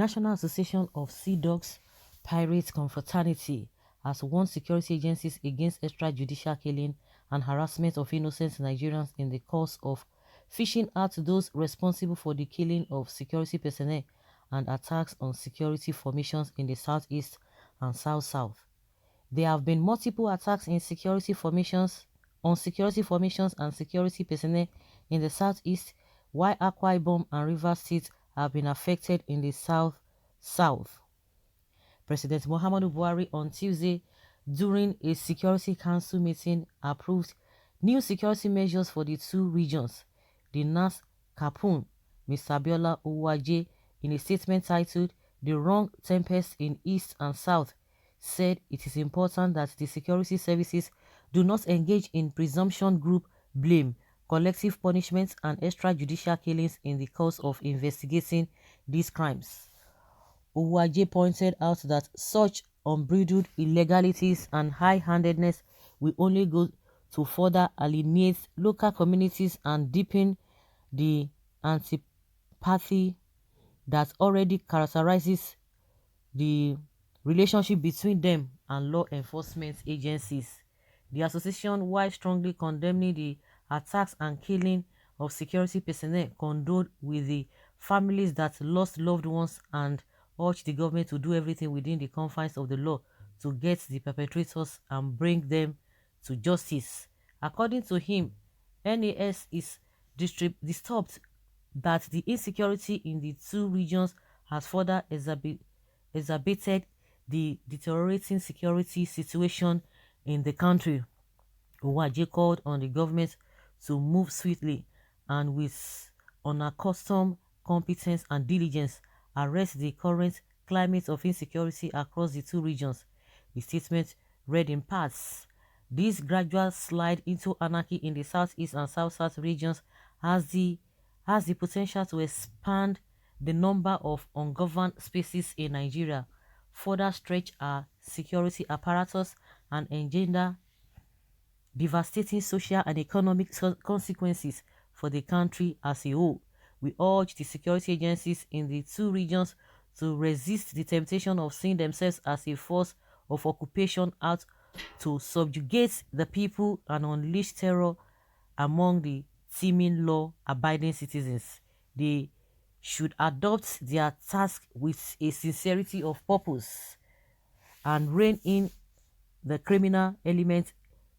National Association of Sea Dogs Pirates Confraternity has warned security agencies against extrajudicial killing and harassment of innocent Nigerians in the course of fishing out those responsible for the killing of security personnel and attacks on security formations in the southeast and south-south. There have been multiple attacks in security formations and security personnel in the southeast, while Akwa Ibom and Rivers State have been affected in the south. President Muhammadu Buhari on Tuesday, during a Security Council meeting, approved new security measures for the two regions. The NAS Kapun, Mr. Abiola Uwaje, in a statement titled "The Wrong Tempest in East and South," said it is important that the security services do not engage in presumption group blame, collective punishments, and extrajudicial killings in the course of investigating these crimes. Uwaje pointed out that such unbridled illegalities and high-handedness will only go to further alienate local communities and deepen the antipathy that already characterizes the relationship between them and law enforcement agencies. The association, while strongly condemning the attacks and killing of security personnel, condoled with the families that lost loved ones and urged the government to do everything within the confines of the law to get the perpetrators and bring them to justice. According to him, NAS is disturbed that the insecurity in the two regions has further exacerbated the deteriorating security situation in the country. Uwaje called on the government to move swiftly and with unaccustomed competence and diligence arrest the current climate of insecurity across the two regions. The statement read in parts: "This gradual slide into anarchy in the southeast and south-south regions has the potential to expand the number of ungoverned spaces in Nigeria, further stretch our security apparatus, and engender devastating social and economic consequences for the country as a whole. We urge the security agencies in the two regions to resist the temptation of seeing themselves as a force of occupation out to subjugate the people and unleash terror among the teeming law-abiding citizens. They should adopt their task with a sincerity of purpose and rein in the criminal element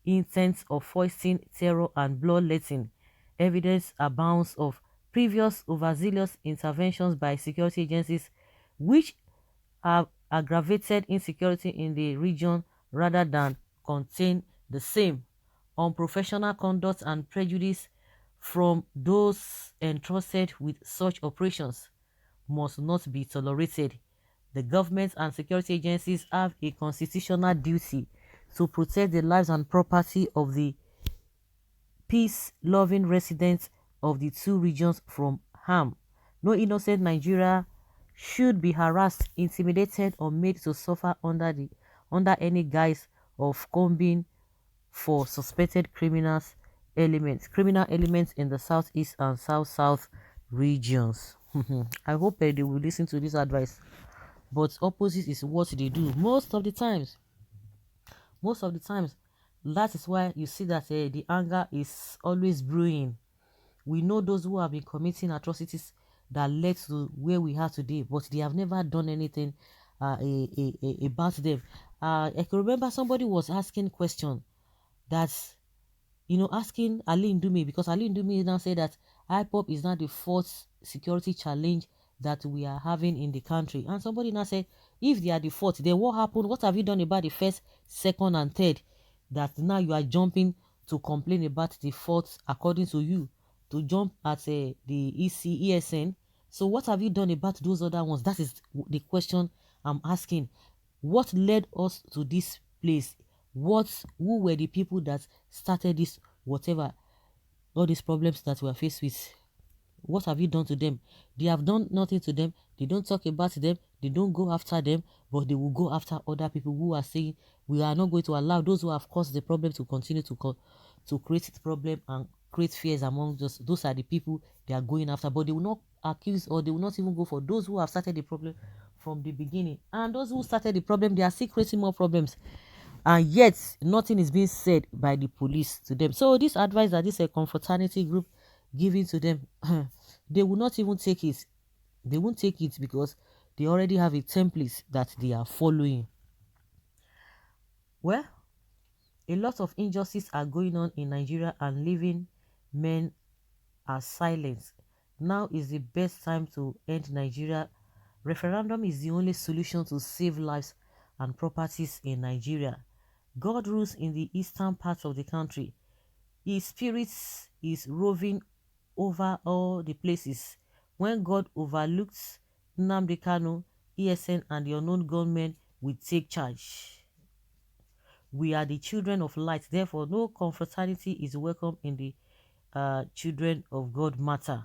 intent of foisting terror and bloodletting. Evidence abounds of previous overzealous interventions by security agencies which have aggravated insecurity in the region rather than contain the same. Unprofessional conduct and prejudice from those entrusted with such operations must not be tolerated. The government and security agencies have a constitutional duty to protect the lives and property of the peace-loving residents of the two regions from harm. No innocent Nigeria should be harassed, intimidated, or made to suffer under any guise of combing for suspected criminal elements in the southeast and south-south regions." I hope they will listen to this advice, but opposite is what they do most of the times. That is why you see that the anger is always brewing. We know those who have been committing atrocities that led to where we are today, but they have never done anything about them. I can remember somebody was asking question that, asking Ali Ndume, because Ali Ndume now said that IPOP is not the fourth security challenge that we are having in the country. And somebody now said, if they are the fourth, then what happened? What have you done about the first, second, and third? That now you are jumping to complain about the fourth, according to you, to jump at the ESN. So what have you done about those other ones? That is the question I'm asking. What led us to this place? Who were the people that started this, whatever, all these problems that we are faced with? What have you done to them? They have done nothing to them. They don't talk about them. They don't go after them, but they will go after other people who are saying we are not going to allow those who have caused the problem to continue to create the problem and create fears among us. Those are the people they are going after, but they will not accuse, or they will not even go for those who have started the problem from the beginning. And those who started the problem, they are still creating more problems. And yet, nothing is being said by the police to them. So this advice that this confraternity group giving to them, they will not even take it. They won't take it because they already have a template that they are following. Well, a lot of injustices are going on in Nigeria and leaving men as silent. Now is the best time to end Nigeria. Referendum is the only solution to save lives and properties in Nigeria. God rules in the eastern part of the country. His spirit is roving over all the places. When God overlooks Nnamdi Kanu, ESN and the unknown gunmen will take charge. We are the children of light, therefore no confraternity is welcome in the children of God matter.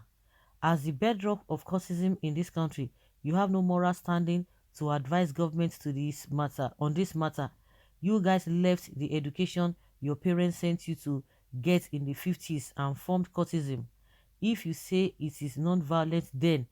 As the bedrock of casteism in this country, you have no moral standing to advise government to this matter. On this matter, you guys left the education your parents sent you to get in the 50s and formed casteism. If you say it is non-violent, then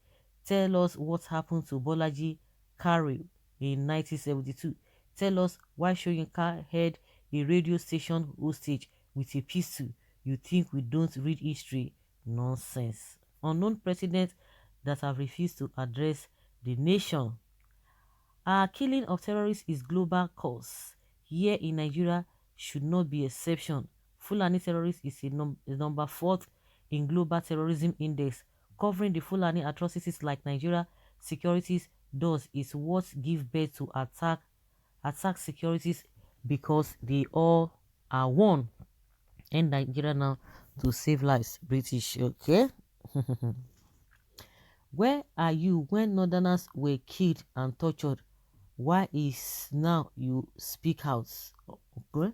tell us what happened to Bolaji Kari in 1972. Tell us why Soyinka held a radio station hostage with a pistol. You think we don't read history? Nonsense. Unknown presidents that have refused to address the nation. Our killing of terrorists is global cause. Here in Nigeria should not be exception. Fulani terrorists is number 4th in global terrorism index. Covering the Fulani atrocities like Nigeria securities does is what give birth to attack securities, because they all are one. And Nigeria now to save lives. British, okay? Where are you when northerners were killed and tortured? Why is now you speak out? Okay?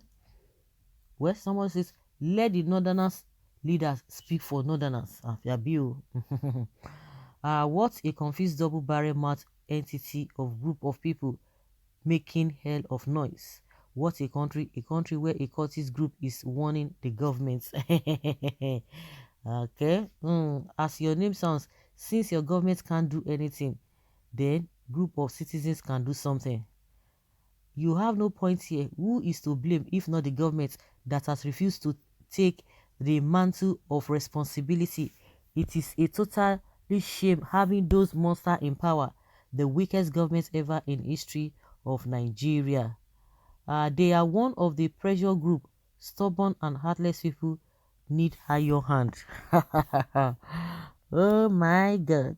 Well, someone says, let the northerners leaders speak for northerners. Afiabiu. What a confused double barrel mouth entity of group of people making hell of noise. What a country where a cultist group is warning the government. Okay. As your name sounds, since your government can't do anything, then group of citizens can do something. You have no point here. Who is to blame if not the government that has refused to take the mantle of responsibility? It is a totally shame having those monsters in power, the weakest government ever in history of Nigeria. They are one of the pressure group. Stubborn and heartless people need higher hand. Oh my God.